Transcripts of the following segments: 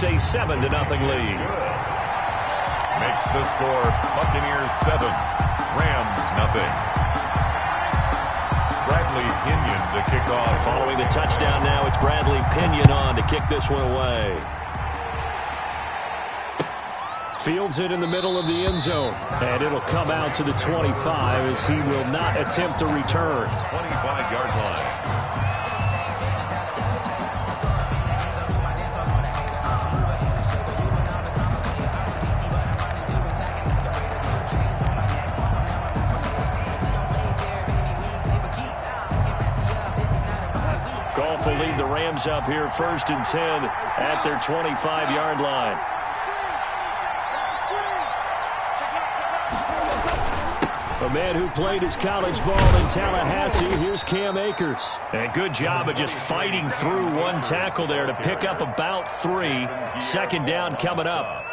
a 7-0 lead. Makes the score Buccaneers 7, Rams 0. Bradley Pinion to kick off. Following the touchdown now, it's Bradley Pinion on to kick this one away. Fields it in the middle of the end zone, and it'll come out to the 25 as he will not attempt to return. 25-yard line. Goff will lead the Rams up here 1st and 10 at their 25-yard line. A man who played his college ball in Tallahassee, here's Cam Akers. And good job of just fighting through one tackle there to pick up about 3. Second down coming up.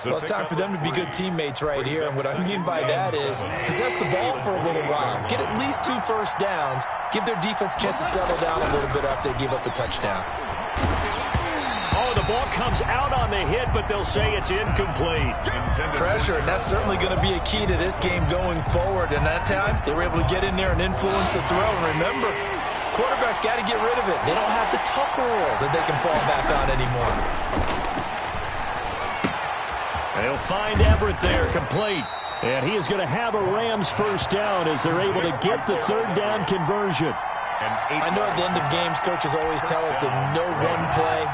Well, it's time for them to be good teammates right here. And what I mean by that is possess the ball for a little while. Get at least 2 first downs. Give their defense a chance to settle down a little bit after they give up a touchdown. Oh, the ball comes out on the hit, but they'll say it's incomplete. Pressure, and that's certainly going to be a key to this game going forward. And that time, they were able to get in there and influence the throw. And remember, quarterbacks got to get rid of it. They don't have the tuck rule that they can fall back on anymore. They'll find Everett there, complete. And he is going to have a Rams first down as they're able to get the 3rd down conversion. I know at the end of games, coaches always tell us that no one play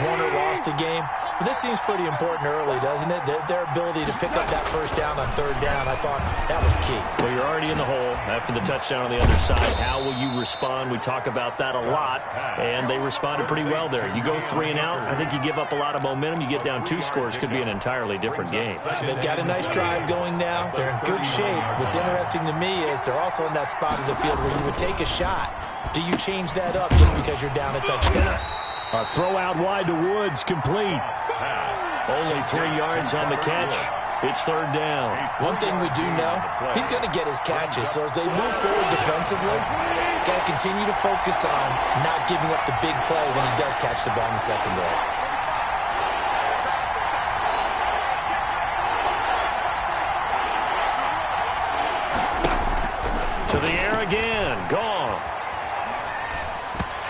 won or lost a game. But this seems pretty important early, doesn't it? Their ability to pick up that first down on 3rd down, I thought that was key. Well, you're already in the hole after the touchdown on the other side. How will you respond? We talk about that a lot, and they responded pretty well there. You go 3 and out, I think you give up a lot of momentum. You get down 2 scores, could be an entirely different game. So they've got a nice drive going now. They're in good shape. What's interesting to me is they're also in that spot of the field where you would take a shot. Do you change that up just because you're down a touchdown? A throw out wide to Woods, complete. Only 3 yards on the catch. It's 3rd down. One thing we do know, he's going to get his catches. So as they move forward defensively, got to continue to focus on not giving up the big play when he does catch the ball in the secondary. To the air again. Goff.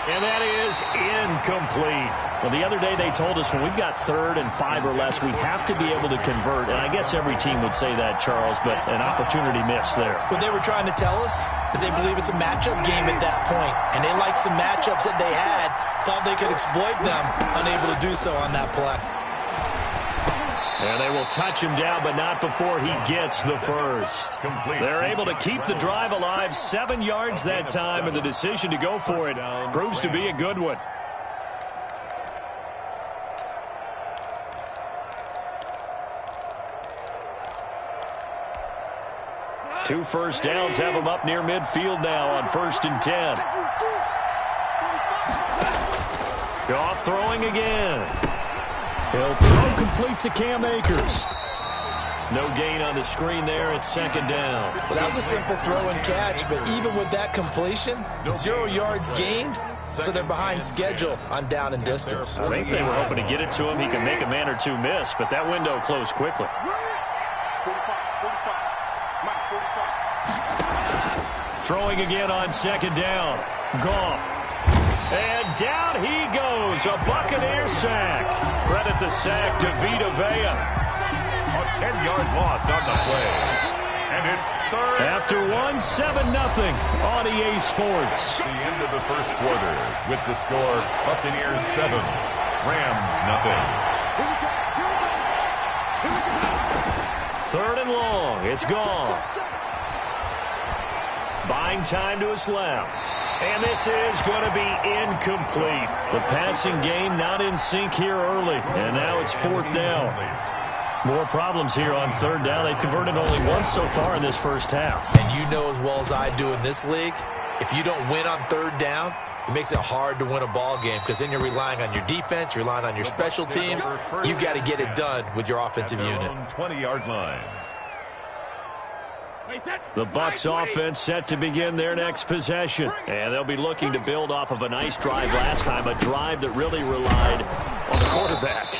And that is incomplete. Well, the other day they told us when we've got 3rd and 5 or less, we have to be able to convert. And I guess every team would say that, Charles, but an opportunity missed there. What they were trying to tell us is they believe it's a matchup game at that point. And they liked some matchups that they had, thought they could exploit them, unable to do so on that play. And they will touch him down, but not before he gets the first. They're able to keep the drive alive, 7 yards that time, and the decision to go for it proves to be a good one. Two first downs have them up near midfield now on 1st and 10. Goff throwing again. He'll throw complete to Cam Akers. No gain on the screen there. It's 2nd down. Well, that was a simple throw and catch, but even with that completion, 0 yards gained, so they're behind schedule on down and distance. I think they were hoping to get it to him. He can make a man or two miss, but that window closed quickly. Throwing again on 2nd down. Goff. And down he goes. A Buccaneer sack. Credit the sack to Vita Vea. A 10-yard loss on the play. And it's 3rd. After 7-0 on EA Sports. The end of the first quarter with the score Buccaneers 7, Rams 0. 3rd and long. It's Goff. Buying time to his left. And this is going to be incomplete. The passing game not in sync here early. And now it's 4th down. More problems here on 3rd down. They've converted only once so far in this first half. And you know as well as I do in this league, if you don't win on 3rd down, it makes it hard to win a ball game because then you're relying on your defense, you're relying on your special teams. You've got to get it done with your offensive unit. 20-yard line. The Bucs offense set to begin their next possession. And they'll be looking to build off of a nice drive last time, a drive that really relied on the quarterback.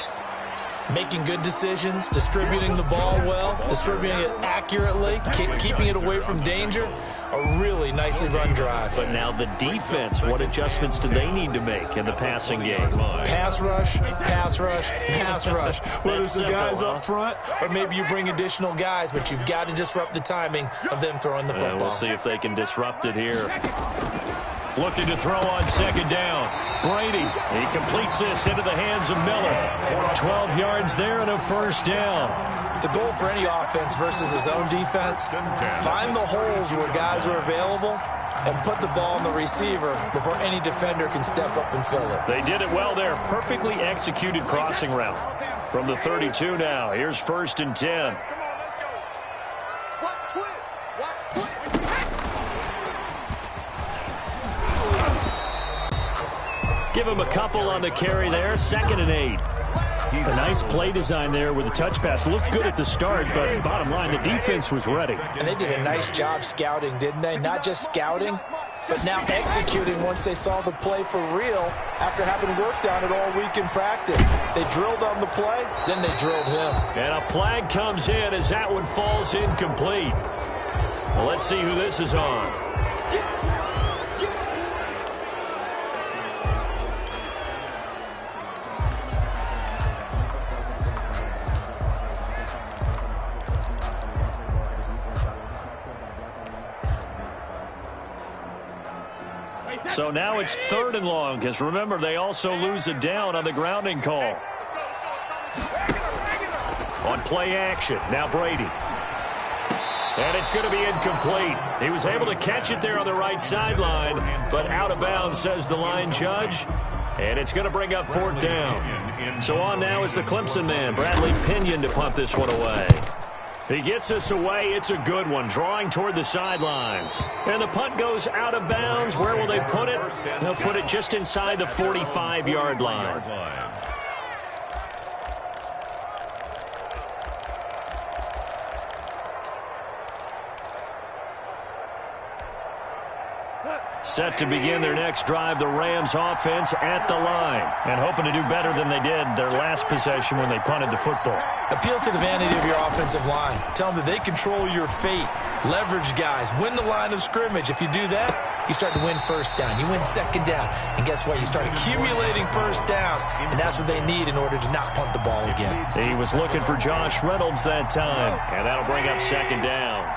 Making good decisions, distributing the ball well, distributing it accurately, keeping it away from danger. A really nicely run drive. But now the defense, what adjustments do they need to make in the passing game? Pass rush, pass rush, pass rush. Whether it's the guys up front or maybe you bring additional guys, but you've got to disrupt the timing of them throwing the football. We'll see if they can disrupt it here. Looking to throw on second down. Brady, he completes this into the hands of Miller. 12 yards there and a first down. The goal for any offense versus his own defense, find the holes where guys are available and put the ball on the receiver before any defender can step up and fill it. They did it well there. Perfectly executed crossing route. From the 32 now, here's 1st and 10. Give him a couple on the carry there. 2nd and 8. A nice play design there with the touch pass. Looked good at the start, but bottom line, the defense was ready. And they did a nice job scouting, didn't they? Not just scouting, but now executing once they saw the play for real after having worked on it all week in practice. They drilled on the play, then they drilled him. And a flag comes in as that one falls incomplete. Well, let's see who this is on. So now it's 3rd and long, because remember, they also lose a down on the grounding call. On play action, now Brady. And it's going to be incomplete. He was able to catch it there on the right sideline, but out of bounds, says the line judge. And it's going to bring up 4th down. So on now is the Clemson man, Bradley Pinion, to punt this one away. He gets us away. It's a good one, drawing toward the sidelines. And the punt goes out of bounds. Where will they put it? They'll put it just inside the 45-yard line. Set to begin their next drive, the Rams offense at the line. And hoping to do better than they did their last possession when they punted the football. Appeal to the vanity of your offensive line. Tell them that they control your fate. Leverage guys. Win the line of scrimmage. If you do that, you start to win 1st down. You win 2nd down. And guess what? You start accumulating 1st downs. And that's what they need in order to not punt the ball again. He was looking for Josh Reynolds that time. And that'll bring up 2nd down.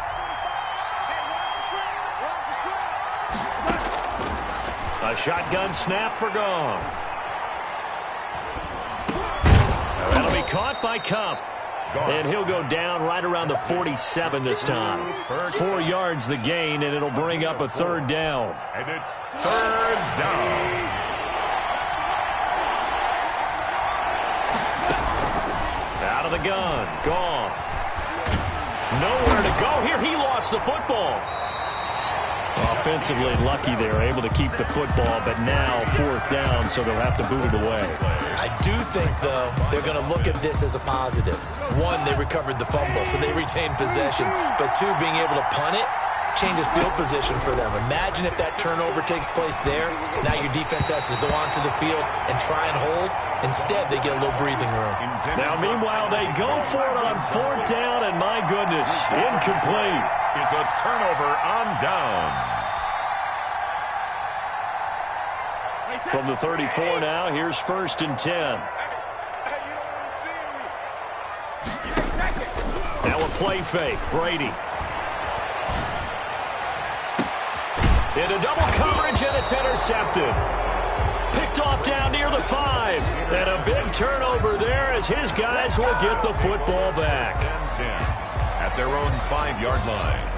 A shotgun snap for Goff. That'll be caught by Kupp. And he'll go down right around the 47 this time. 4 yards the gain, and it'll bring up a 3rd down. And it's 3rd down. Out of the gun. Goff. Nowhere to go here. He lost the football. Offensively lucky they were able to keep the football, but now 4th down, so they'll have to boot it away. I do think, though, they're going to look at this as a positive. 1, they recovered the fumble, so they retained possession. But 2, being able to punt it changes field position for them. Imagine if that turnover takes place there. Now your defense has to go onto the field and try and hold. Instead, they get a little breathing room. Now, meanwhile, they go for it on 4th down, and my goodness, incomplete. Is a turnover on downs. From the 34 now, here's 1st and 10. Now a play fake. Brady. Into double coverage, and it's intercepted. Picked off down near the 5. And a big turnover there as his guys will get the football back. 10-10 at their own 5-yard line.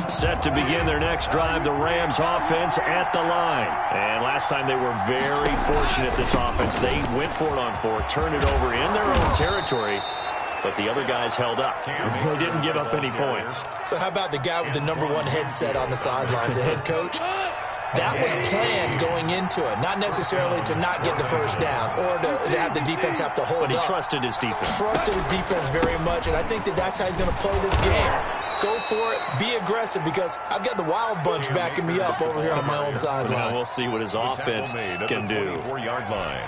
Set to begin their next drive, the Rams offense at the line. And last time they were very fortunate, this offense. They went for it on 4, turned it over in their own territory, but the other guys held up. They didn't give up any points. So how about the guy with the #1 headset on the sidelines, the head coach? That was planned going into it, not necessarily to not get the first down or to have the defense have to hold up. But he trusted his defense. Trusted his defense very much, and I think that's how he's going to play this game. Go for it, be aggressive, because I've got the Wild Bunch backing me up over here on my own sideline. Now we'll see what his offense can do. 24-yard line.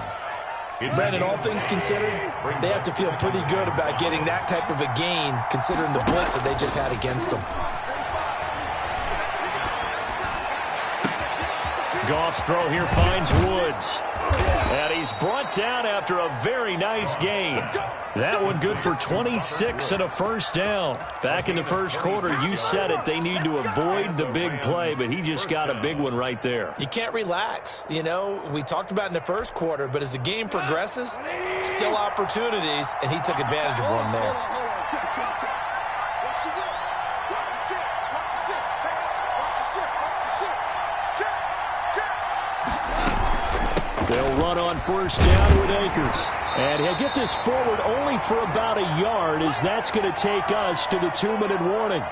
Brandon, all things considered, they have to feel pretty good about getting that type of a gain, considering the blitz that they just had against them. Goff's throw here finds Woods. And he's brought down after a very nice gain. That one good for 26 and a first down. Back in the first quarter, you said it, they need to avoid the big play, but he just got a big one right there. You can't relax. You know, we talked about in the first quarter, but as the game progresses, still opportunities, and he took advantage of one there. They'll run on first down with Akers. And he'll get this forward only for about a yard, as that's going to take us to the 2-minute warning.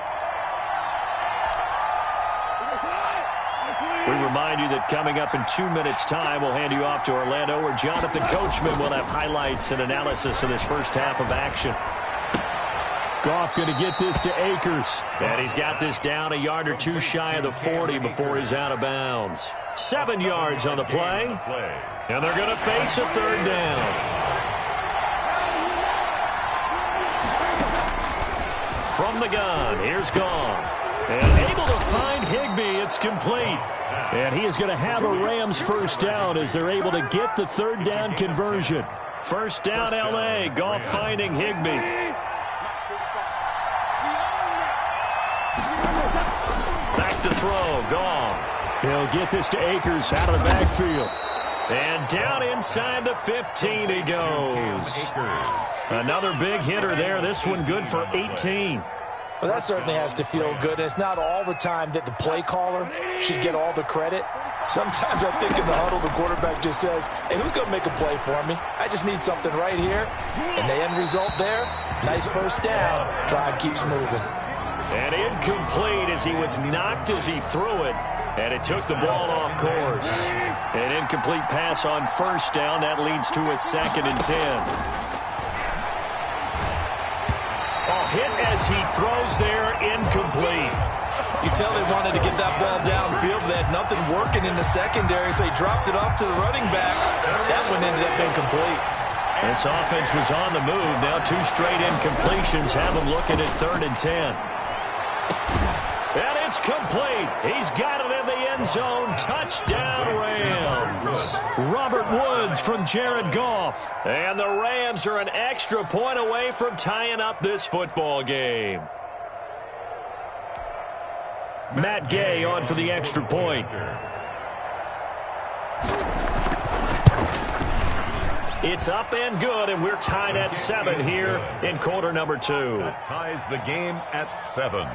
We remind you that coming up in 2 minutes' time, we'll hand you off to Orlando, where Jonathan Coachman will have highlights and analysis of this first half of action. Goff going to get this to Akers. And he's got this down a yard or two shy of the 40 before he's out of bounds. 7 yards on the play. And they're going to face a third down. From the gun, here's Goff. And able to find Higbee. It's complete. And he is going to have a Rams first down as they're able to get the third down conversion. First down, L.A. Goff finding Higbee. Back to throw, Goff. He'll get this to Akers out of the backfield. And down inside the 15 he goes. Another big hitter there. This one good for 18. Well, that certainly has to feel good. It's not all the time that the play caller should get all the credit. Sometimes I think in the huddle, the quarterback just says, hey, who's going to make a play for me? I just need something right here. And the end result there, nice first down. Drive keeps moving. And incomplete as he was knocked as he threw it. And it took the ball off course. An incomplete pass on first down. That leads to a 2nd and 10. Oh, hit as he throws there, incomplete. You tell they wanted to get that ball downfield, but they had nothing working in the secondary, so he dropped it off to the running back. That one ended up incomplete. This offense was on the move. Now 2 straight incompletions have them looking at 3rd and 10. And it's complete. He's got it in the end zone. Touchdown, Rams. Robert Woods from Jared Goff. And the Rams are an extra point away from tying up this football game. Matt Gay on for the extra point. It's up and good, and we're tied at 7 here in quarter number 2. That ties the game at 7.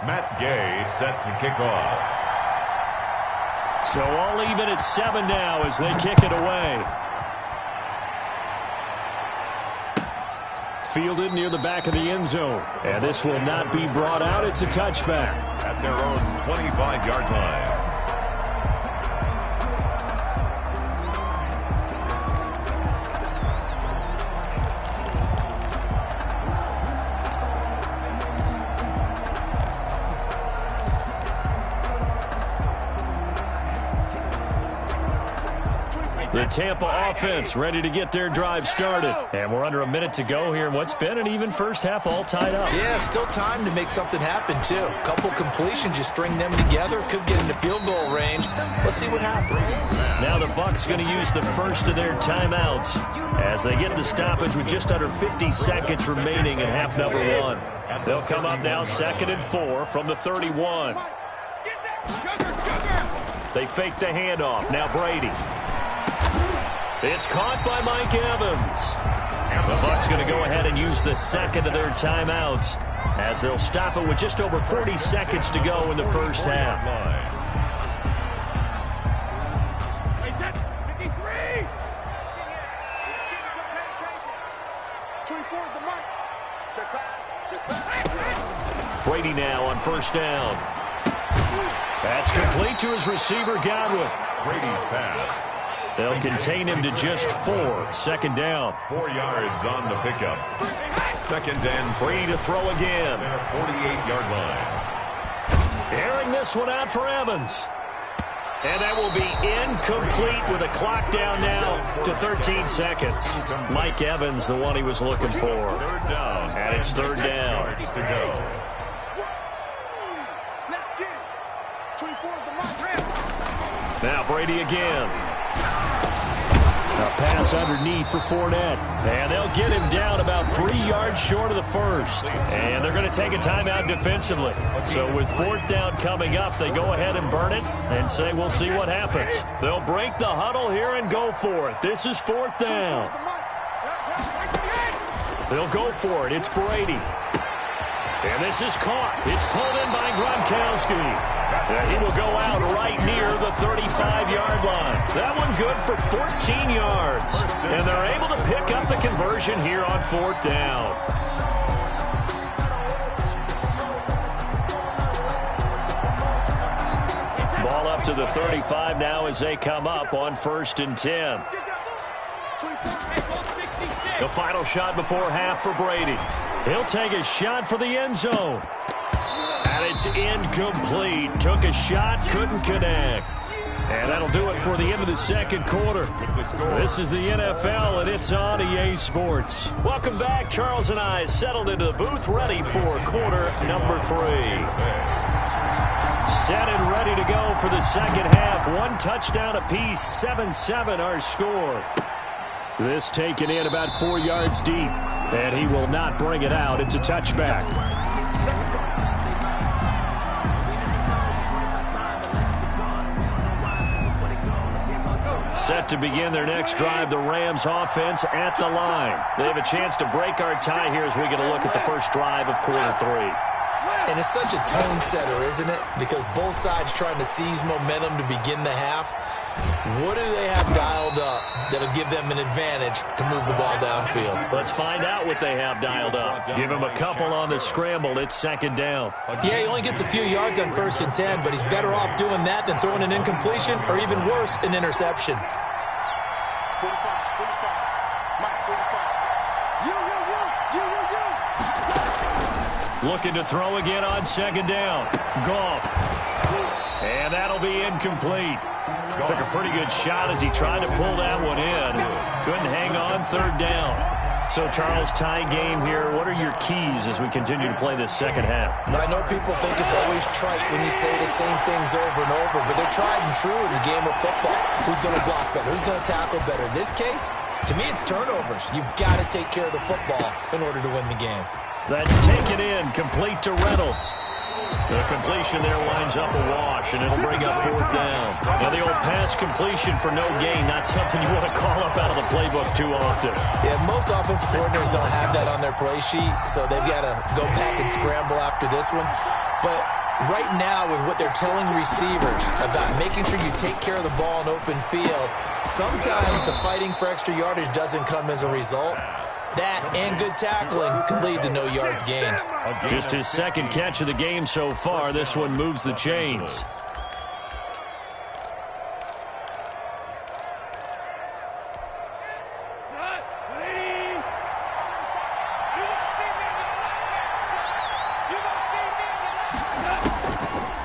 Matt Gay set to kick off. So all even at 7 now as they kick it away. Fielded near the back of the end zone. And this will not be brought out. It's a touchback. At their own 25-yard line. The Tampa offense ready to get their drive started. And we're under a minute to go here in what's been an even first half, all tied up. Yeah, still time to make something happen, too. A couple completions, you string them together, could get into field goal range. Let's see what happens. Now the Bucs going to use the first of their timeouts as they get the stoppage with just under 50 seconds remaining in half number 1. They'll come up now 2nd and 4 from the 31. They fake the handoff. Now Brady. It's caught by Mike Evans. The Bucs going to go ahead and use the second of their timeouts as they'll stop it with just over 40 seconds to go in the first half. Brady now on first down. That's complete to his receiver, Godwin. Brady's pass. They'll contain him to just 4. Second down. 4 yards on the pickup. Second and Brady to throw again. their 48-yard line. Airing this one out for Evans. And that will be incomplete with a clock down now to 13 seconds. Mike Evans, the one he was looking for. Third down. And it's third down. Yards to go. Now Brady again. A pass underneath for Fournette. And they'll get him down about 3 yards short of the first. And they're going to take a timeout defensively. So with fourth down coming up, they go ahead and burn it and say we'll see what happens. They'll break the huddle here and go for it. This is fourth down. They'll go for it. It's Brady. And this is caught. It's pulled in by Gronkowski. And he will go out right near the 35-yard line. That one good for 14 yards. And they're able to pick up the conversion here on fourth down. Ball up to the 35 now as they come up on first and 10. The final shot before half for Brady. He'll take a shot for the end zone. And it's incomplete. Took a shot, couldn't connect. And that'll do it for the end of the second quarter. This is the NFL, and it's on EA Sports. Welcome back. Charles and I settled into the booth, ready for quarter number 3. Set and ready to go for the second half. 1 touchdown apiece, 7-7 our score. This taken in about 4 yards deep, and he will not bring it out. It's a touchback. Set to begin their next drive, the Rams offense at the line. They have a chance to break our tie here as we get a look at the first drive of quarter 3. And it's such a tone setter, isn't it? Because both sides trying to seize momentum to begin the half. What do they have dialed up that'll give them an advantage to move the ball downfield? Let's find out what they have dialed up. Give him a couple on the scramble. It's second down. Yeah, he only gets a few yards on first and 10, but he's better off doing that than throwing an incompletion or even worse, an interception. Looking to throw again on second down. Goff. And that'll be incomplete. Took a pretty good shot as he tried to pull that one in. Couldn't hang on, third down. So, Charles, tie game here. What are your keys as we continue to play this second half? I know people think it's always trite when you say the same things over and over, but they're tried and true in the game of football. Who's going to block better? Who's going to tackle better? In this case, to me, it's turnovers. You've got to take care of the football in order to win the game. That's taken in, complete to Reynolds. The completion there winds up a wash, and it'll bring up fourth down. Now, the old pass completion for no gain, not something you want to call up out of the playbook too often. Yeah, most offensive coordinators don't have that on their play sheet, so they've got to go back and scramble after this one. But right now, with what they're telling receivers about making sure you take care of the ball in open field, sometimes the fighting for extra yardage doesn't come as a result. That and good tackling can lead to no yards gained. Just his second catch of the game so far. This one moves the chains.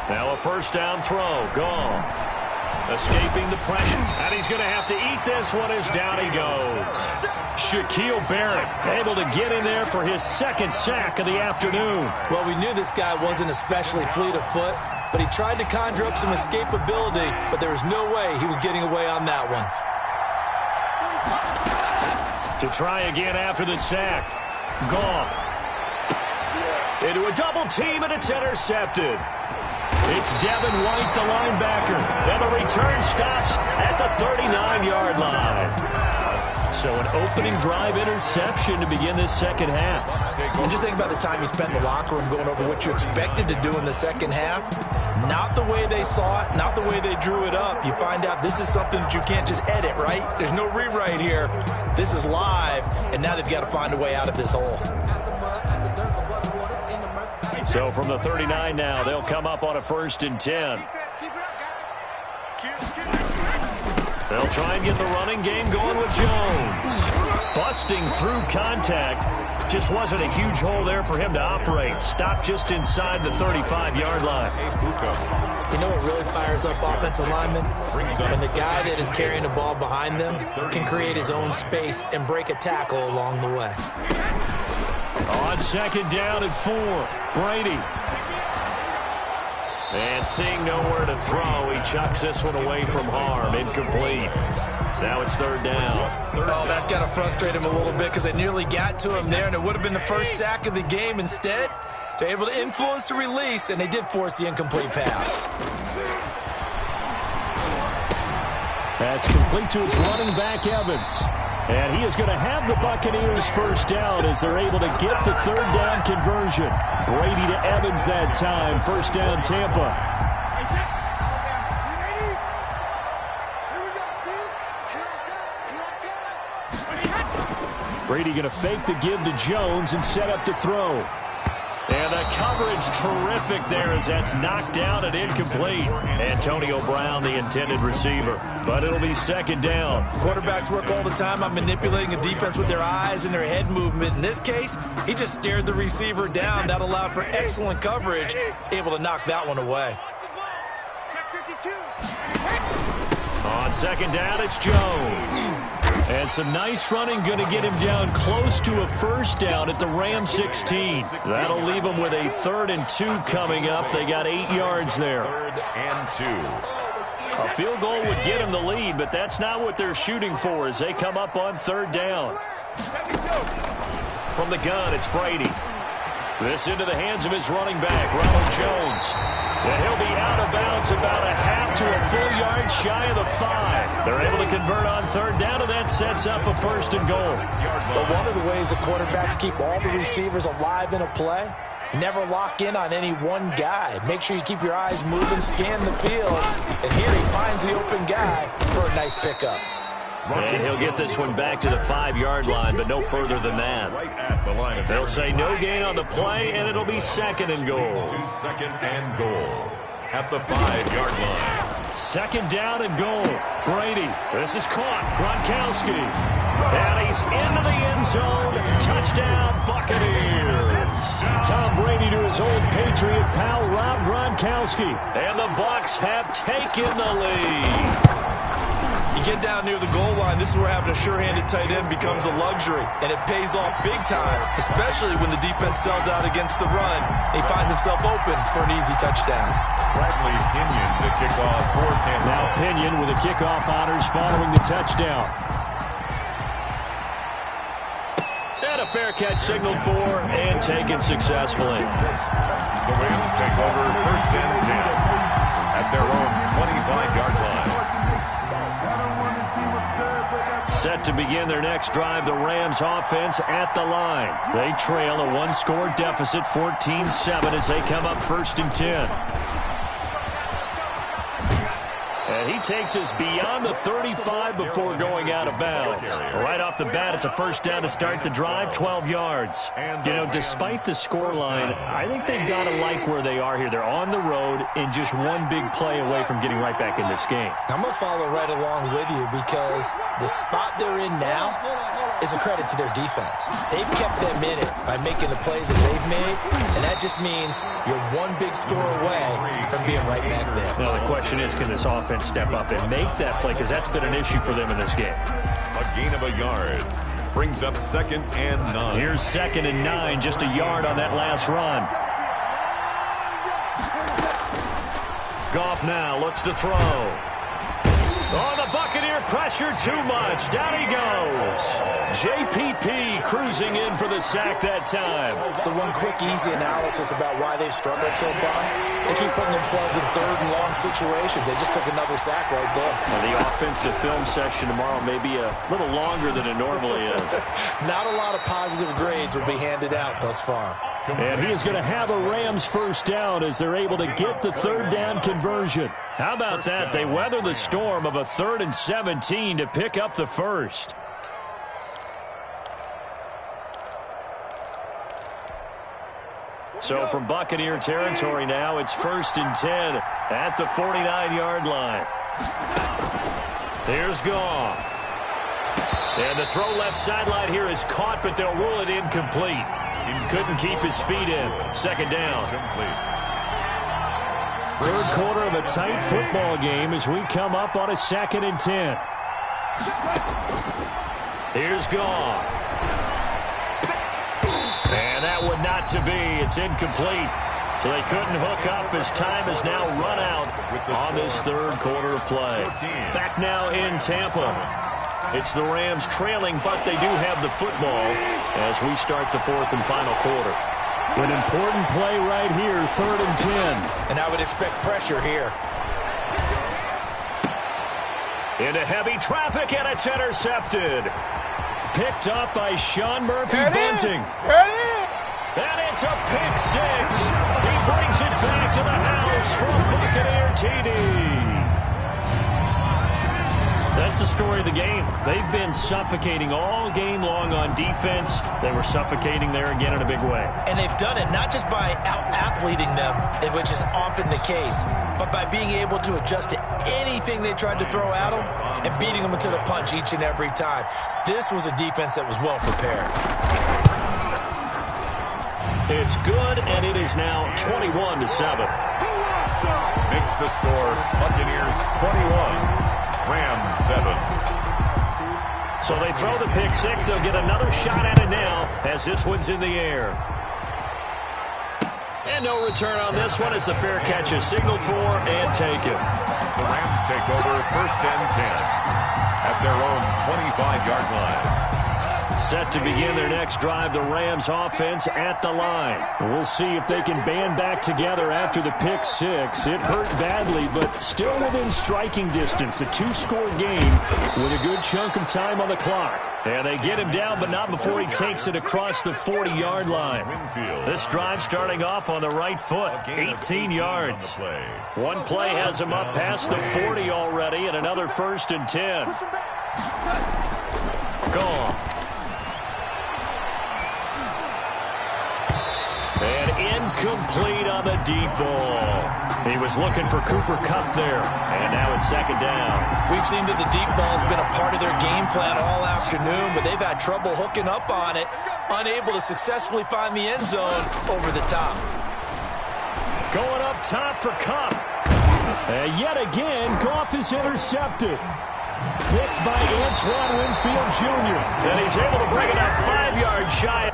Now a first down throw. Gone. Escaping the pressure. And he's going to have to eat this one as down he goes. Shaquille Barrett able to get in there for his second sack of the afternoon. Well, we knew this guy wasn't especially fleet of foot, but he tried to conjure up some escapability, but there was no way he was getting away on that one. To try again after the sack. Goff. Into a double team, and it's intercepted. It's Devin White, the linebacker, and the return stops at the 39-yard line. So an opening drive interception to begin this second half. And just think about the time you spent in the locker room going over what you expected to do in the second half. Not the way they saw it, not the way they drew it up. You find out this is something that you can't just edit, right? There's no rewrite here. This is live, and now they've got to find a way out of this hole. So from the 39 now, they'll come up on a 1st and 10. They'll try and get the running game going with Jones. Busting through contact. Just wasn't a huge hole there for him to operate. Stopped just inside the 35-yard line. You know what really fires up offensive linemen? When the guy that is carrying the ball behind them can create his own space and break a tackle along the way. On 2nd down and 4, Brady. And seeing nowhere to throw, he chucks this one away from harm. Incomplete. Now it's 3rd down. Oh, that's got to frustrate him a little bit because they nearly got to him there, and it would have been the first sack of the game. Instead, they're able to influence the release, and they did force the incomplete pass. That's complete to his running back, Evans. And he is going to have the Buccaneers 1st down as they're able to get the 3rd down conversion. Brady to Evans that time. 1st down, Tampa. Brady going to fake the give to Jones and set up to throw. And the coverage terrific there as that's knocked down and incomplete. Antonio Brown, the intended receiver. But it'll be 2nd down. Quarterbacks work all the time on manipulating a defense with their eyes and their head movement. In this case, he just stared the receiver down. That allowed for excellent coverage, able to knock that one away. On 2nd down, it's Jones. And some nice running, going to get him down close to a 1st down at the Ram 16. That'll leave him with a 3rd and 2 coming up. They got 8 yards there. 3rd and 2. A field goal would get him the lead, but that's not what they're shooting for as they come up on 3rd down. From the gun, it's Brady. This into the hands of his running back, Ronald Jones. And he'll be out of bounds about a half to a full yard shy of the 5. They're able to convert on 3rd down, and that sets up a 1st and goal. But one of the ways that quarterbacks keep all the receivers alive in a play, never lock in on any one guy. Make sure you keep your eyes moving, scan the field. And here he finds the open guy for a nice pickup. And he'll get this one back to the 5-yard line, but no further than that. They'll say no gain on the play, and it'll be 2nd and goal. 2nd and goal at the 5-yard line. 2nd down and goal. Brady. This is caught. Gronkowski. And he's into the end zone. Touchdown, Buccaneers. Tom Brady to his old Patriot pal, Rob Gronkowski. And the Bucs have taken the lead. You get down near the goal line, this is where having a sure-handed tight end becomes a luxury, and it pays off big time, especially when the defense sells out against the run. He finds himself open for an easy touchdown. Bradley Pinion to kick off for Tampa. Now Pinion with the kickoff honors following the touchdown. And a fair catch signaled for and taken successfully. The Rams take over 1st and 10 at their own 25-yard line. Set to begin their next drive, the Rams offense at the line. They trail a 1-score deficit, 14-7, as they come up 1st and 10. And he takes us beyond the 35 before going out of bounds. Right off the bat, it's a 1st down to start the drive, 12 yards. You know, despite the scoreline, I think they've got to like where they are here. They're on the road and just one big play away from getting right back in this game. I'm going to follow right along with you because the spot they're in now is a credit to their defense. They've kept them in it by making the plays that they've made, and that just means you're one big score away from being right back there. Now, the question is, can this offense step up and make that play? Because that's been an issue for them in this game. A gain of a yard brings up 2nd and 9. Here's 2nd and 9, just a yard on that last run. Goff now looks to throw. Oh, the Buccaneer pressure too much. Down he goes. JPP cruising in for the sack that time. So one quick, easy analysis about why they've struggled so far. They keep putting themselves in third and long situations. They just took another sack right there. And the offensive film session tomorrow may be a little longer than it normally is. Not a lot of positive grades will be handed out thus far. And he is going to have a Rams first down as they're able to get the third down conversion. How about that? They weather the storm of a 3rd and 17 to pick up the first. So from Buccaneer territory now, it's 1st and 10 at the 49-yard line. Here's Goff. And the throw left sideline here is caught, but they'll rule it incomplete. He couldn't keep his feet in. 2nd down. Third quarter of a tight football game as we come up on a 2nd and 10. Here's Goff. And that one not to be. It's incomplete. So they couldn't hook up as time has now run out on this third quarter of play. Back now in Tampa. It's the Rams trailing, but they do have the football as we start the 4th and final quarter. An important play right here, 3rd and 10. And I would expect pressure here. Into heavy traffic, and it's intercepted. Picked up by Sean Murphy-Bunting. And it's a pick 6. He brings it back to the house from Buccaneer TD. That's the story of the game. They've been suffocating all game long on defense. They were suffocating there again in a big way. And they've done it not just by out-athleting them, which is often the case, but by being able to adjust to anything they tried to throw at them and beating them into the punch each and every time. This was a defense that was well prepared. It's good, and it is now 21-7. Makes the score Buccaneers 21. Rams 7. So they throw the pick 6. They'll get another shot at it now as this one's in the air. And no return on this one as the fair catch is signaled for and taken. The Rams take over 1st and 10 at their own 25-yard line. Set to begin their next drive, the Rams offense at the line. We'll see if they can band back together after the pick 6. It hurt badly, but still within striking distance. A 2-score game with a good chunk of time on the clock. And they get him down, but not before he takes it across the 40-yard line. This drive starting off on the right foot, 18 yards. One play has him up past the 40 already, and another 1st and 10. Gone. And incomplete on the deep ball. He was looking for Cooper Kupp there. And now it's 2nd down. We've seen that the deep ball has been a part of their game plan all afternoon, but they've had trouble hooking up on it, unable to successfully find the end zone over the top. Going up top for Kupp. And yet again, Goff is intercepted. Picked by Antoine Winfield Jr. And he's able to bring it up 5 yards shy.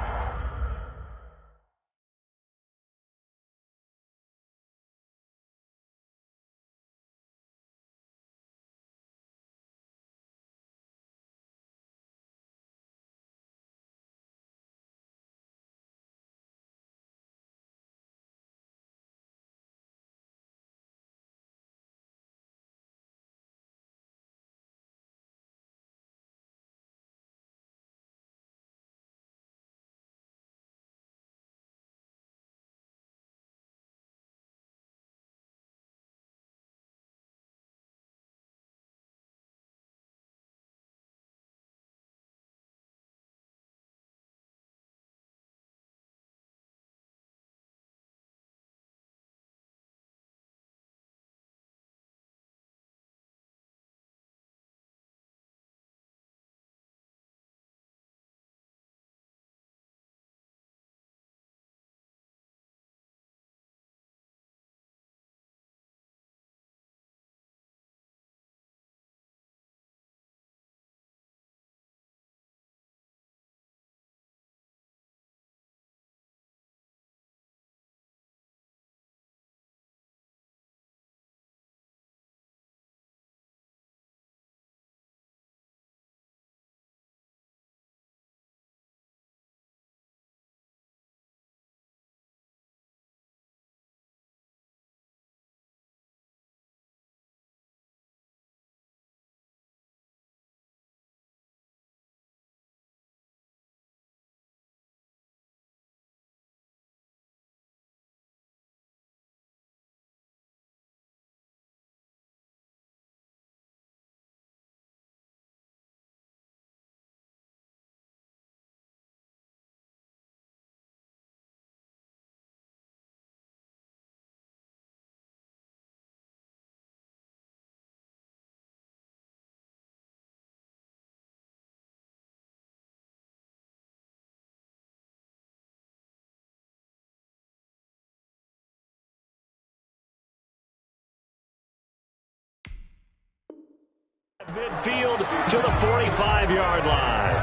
Midfield to the 45-yard line.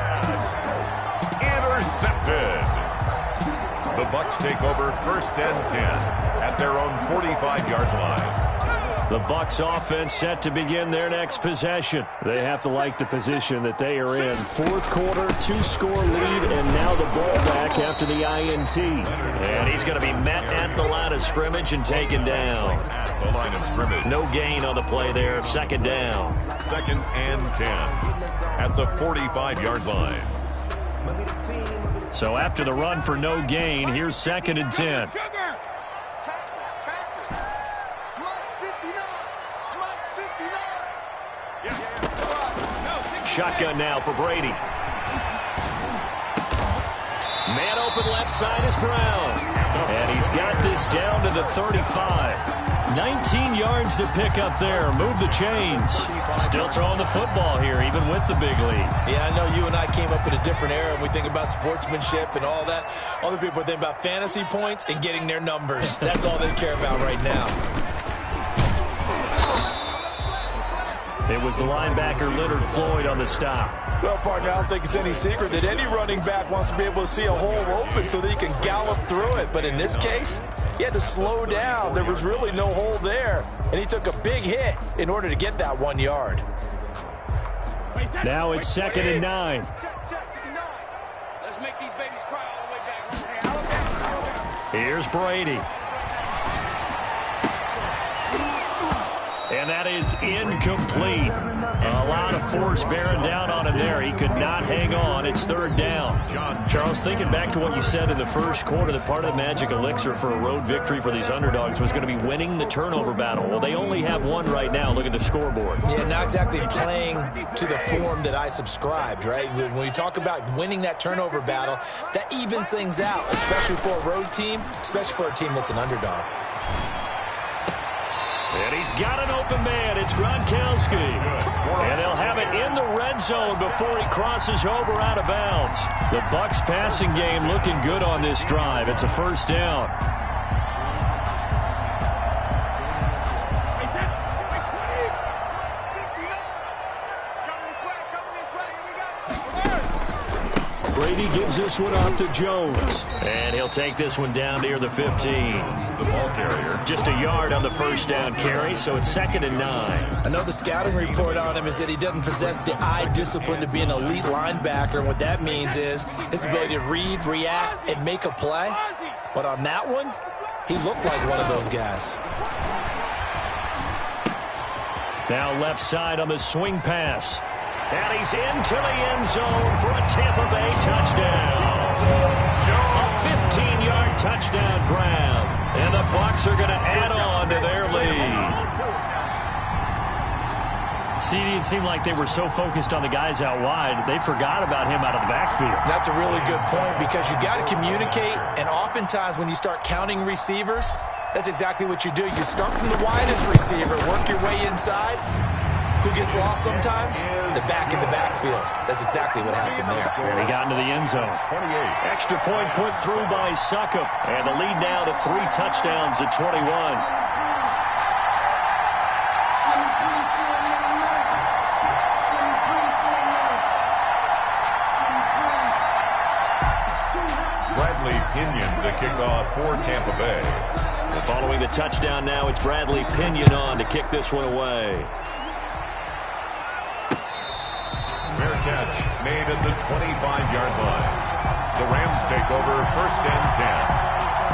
Intercepted. The Bucs take over 1st and 10 at their own 45-yard line. The Bucs offense set to begin their next possession. They have to like the position that they are in. 4th quarter, 2-score lead, and now the ball back after the INT. And he's going to be met at the line of scrimmage and taken down. At the line of scrimmage. No gain on the play there. 2nd down. 2nd and 10 at the 45-yard line. So after the run for no gain, here's 2nd and 10. Shotgun now for Brady. Man open left side is Brown. And he's got this down to the 35. 19 yards to pick up there. Move the chains. Still throwing the football here, even with the big lead. Yeah, I know you and I came up in a different era, and we think about sportsmanship and all that. Other people think about fantasy points and getting their numbers. That's all they care about right now. It was the linebacker Leonard Floyd on the stop. Well, partner, I don't think it's any secret that any running back wants to be able to see a hole open so that he can gallop through it. But in this case, he had to slow down. There was really no hole there, and he took a big hit in order to get that 1 yard. Now it's 2nd and 9. Let's make these babies cry all the way back. Here's Brady. And that is incomplete. A lot of force bearing down on him there. He could not hang on. It's 3rd down. Charles, thinking back to what you said in the 1st quarter, that part of the magic elixir for a road victory for these underdogs was going to be winning the turnover battle. Well, they only have one right now. Look at the scoreboard. Yeah, not exactly playing to the form that I subscribed, right? When you talk about winning that turnover battle, that evens things out, especially for a road team, especially for a team that's an underdog. And he's got an open man. It's Gronkowski. And they'll have it in the red zone before he crosses over out of bounds. The Bucs passing game looking good on this drive. It's a 1st down. Brady gives this one off to Jones. And he'll take this one down near the 15. The ball carrier. Just a yard on the 1st down carry, so it's 2nd and 9. I know the scouting report on him is that he doesn't possess the eye discipline to be an elite linebacker. And what that means is his ability to read, react, and make a play. But on that one, he looked like one of those guys. Now left side on the swing pass. And he's into the end zone for a Tampa Bay touchdown. A 15-yard touchdown grab. And the Bucs are going to add on to their lead. CD, it seemed like they were so focused on the guys out wide, they forgot about him out of the backfield. That's a really good point because you got to communicate, and oftentimes when you start counting receivers, that's exactly what you do. You start from the widest receiver, work your way inside. Who gets lost sometimes? The back in the backfield. That's exactly what happened there. And he got into the end zone. 28. Extra point put through by Succop. And the lead now to 3 touchdowns at 21. Bradley Pinion to kick off for Tampa Bay. And following the touchdown now, it's Bradley Pinion on to kick this one away. Fair catch made at the 25-yard line. The Rams take over 1st and 10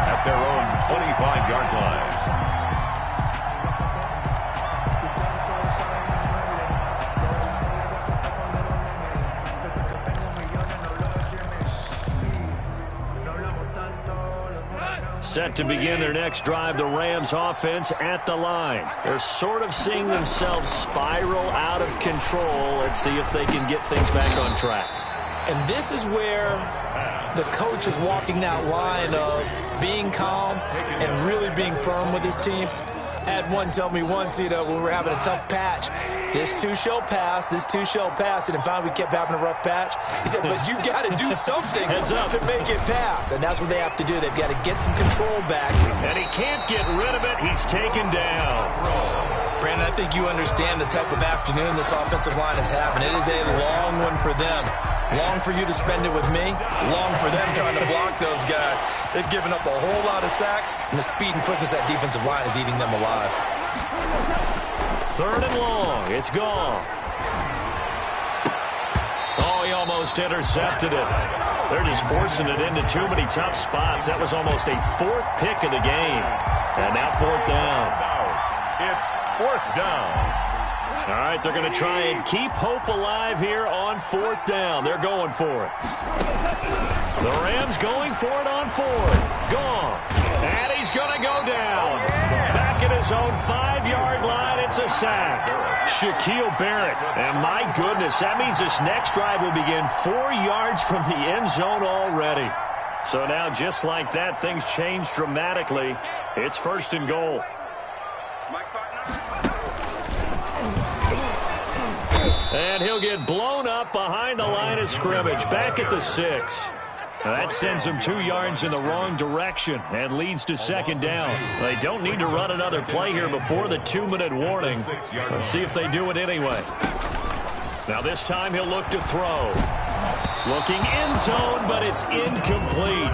at their own 25-yard line. Set to begin their next drive, the Rams offense at the line. They're sort of seeing themselves spiral out of control. Let's see if they can get things back on track. And this is where the coach is walking that line of being calm and really being firm with his team. I had one tell me once, when we were having a tough patch, this too shall pass, this too shall pass. And finally we kept having a rough patch. He said, but you've got to do something to make it pass. And that's what they have to do. They've got to get some control back. And he can't get rid of it. He's taken down. Brandon, I think you understand the type of afternoon this offensive line is having. It is a long one for them. Long for you to spend it with me. Long for them trying to block those guys. They've given up a whole lot of sacks, and the speed and quickness of that defensive line is eating them alive. 3rd and long. It's gone. Oh, he almost intercepted it. They're just forcing it into too many tough spots. That was almost a 4th pick of the game. And now 4th down. It's 4th down. All right, they're going to try and keep hope alive here on 4th down. They're going for it. The Rams going for it on 4th. Gone. And he's going to go down. Back at his own 5-yard line, it's a sack. Shaquille Barrett. And my goodness, that means this next drive will begin 4 yards from the end zone already. So now, just like that, things change dramatically. It's 1st and goal. And he'll get blown up behind the line of scrimmage, back at the 6. That sends them 2 yards in the wrong direction and leads to 2nd down. They don't need to run another play here before the 2-minute warning. Let's see if they do it anyway. Now this time he'll look to throw. Looking end zone, but it's incomplete.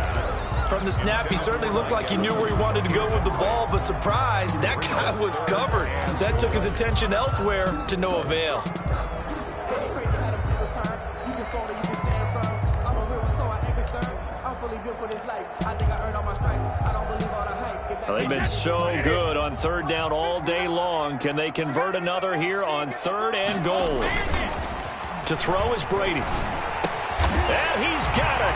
From the snap, he certainly looked like he knew where he wanted to go with the ball, but surprise, that guy was covered. So that took his attention elsewhere to no avail. Well, they've been so good on 3rd down all day long. Can they convert another here on 3rd and goal? To throw is Brady. And he's got it.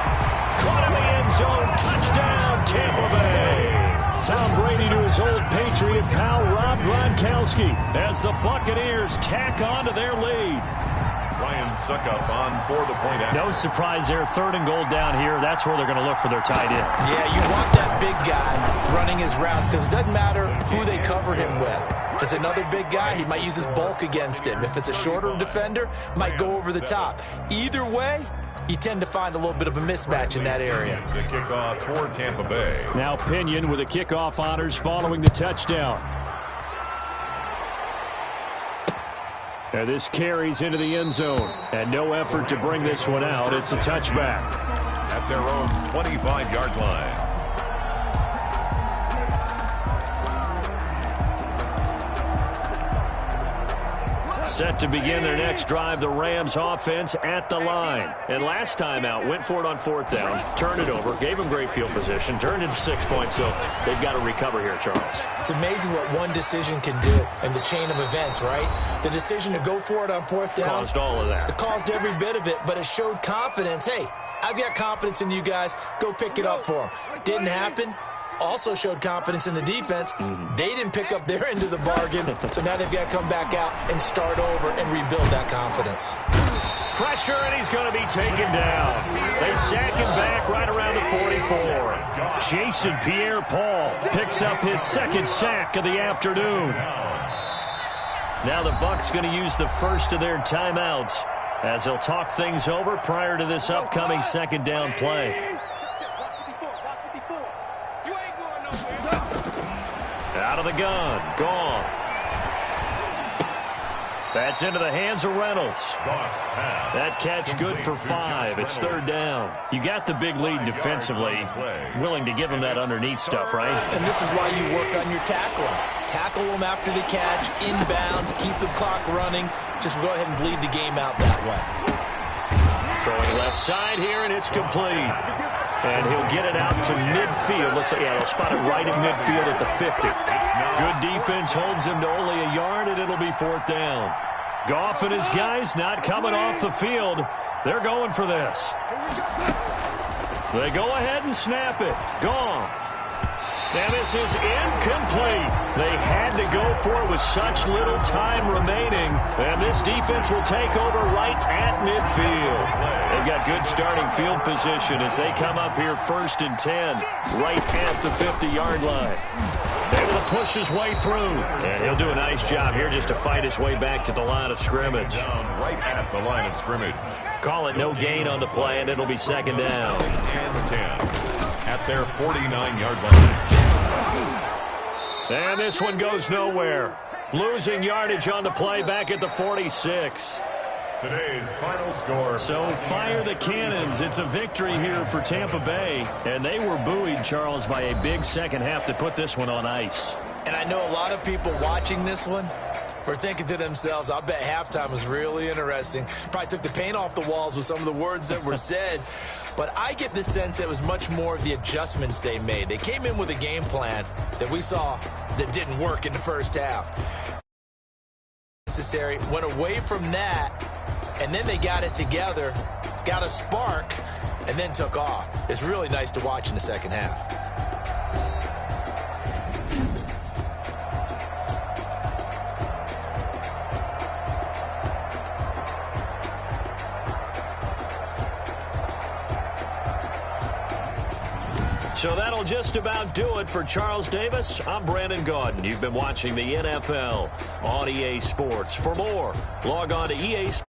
Caught in the end zone. Touchdown, Tampa Bay. Tom Brady to his old Patriot pal, Rob Gronkowski, as the Buccaneers tack on to their lead. Ryan Suckup on for the point out. No surprise there. 3rd and goal down here. That's where they're going to look for their tight end. Yeah, you want that big guy running his routes because it doesn't matter who they cover him with. If it's another big guy, he might use his bulk against him. If it's a shorter defender, might go over the top. Either way, you tend to find a little bit of a mismatch in that area. The kickoff for Tampa Bay. Now Pinion with the kickoff honors following the touchdown. And this carries into the end zone. And no effort to bring this one out. It's a touchback. At their own 25-yard line. Set to begin their next drive, the Rams offense at the line. And last time out, went for it on 4th down, turned it over, gave them great field position, turned it 6 points, so they've got to recover here, Charles. It's amazing what one decision can do in the chain of events, right? The decision to go for it on 4th down. Caused all of that. It caused every bit of it, but it showed confidence. Hey, I've got confidence in you guys. Go pick it up for them. Didn't happen. Also showed confidence in the defense. They didn't pick up their end of the bargain, so now they've got to come back out and start over and rebuild that confidence. Pressure, and he's going to be taken down. They sack him back right around the 44. Jason Pierre-Paul picks up his 2nd sack of the afternoon. Now the Bucs going to use the first of their timeouts as they'll talk things over prior to this upcoming 2nd down play. Out of the gun. Gone. That's into the hands of Reynolds. That catch good for 5. It's 3rd down. You got the big lead defensively. Willing to give them that underneath stuff, right? And this is why you work on your tackling. Tackle them after the catch, inbounds, keep the clock running. Just go ahead and bleed the game out that way. Throwing left side here, and it's complete. And he'll get it out to midfield. Let's say, they'll spot it right at midfield at the 50. Good defense holds him to only a yard, and it'll be 4th down. Goff and his guys not coming off the field. They're going for this. They go ahead and snap it. Goff. And this is incomplete. They had to go for it with such little time remaining. And this defense will take over right at midfield. They've got good starting field position as they come up here 1st and 10, right at the 50-yard line. Able to push his way through. And he'll do a nice job here just to fight his way back to the line of scrimmage. Right at the line of scrimmage. Call it no gain on the play, and it'll be 2nd down. And 10 at their 49-yard line. And this one goes nowhere. Losing yardage on the play back at the 46. Today's final score. So fire the cannons. It's a victory here for Tampa Bay. And they were buoyed, Charles, by a big second half to put this one on ice. And I know a lot of people watching this one were thinking to themselves, I bet halftime was really interesting. Probably took the paint off the walls with some of the words that were said. But I get the sense that it was much more of the adjustments they made. They came in with a game plan that we saw that didn't work in the first half. Necessary, went away from that, and then they got it together, got a spark, and then took off. It's really nice to watch in the second half. So that'll just about do it for Charles Davis. I'm Brandon Gaudin. You've been watching the NFL on EA Sports. For more, log on to EA Sports.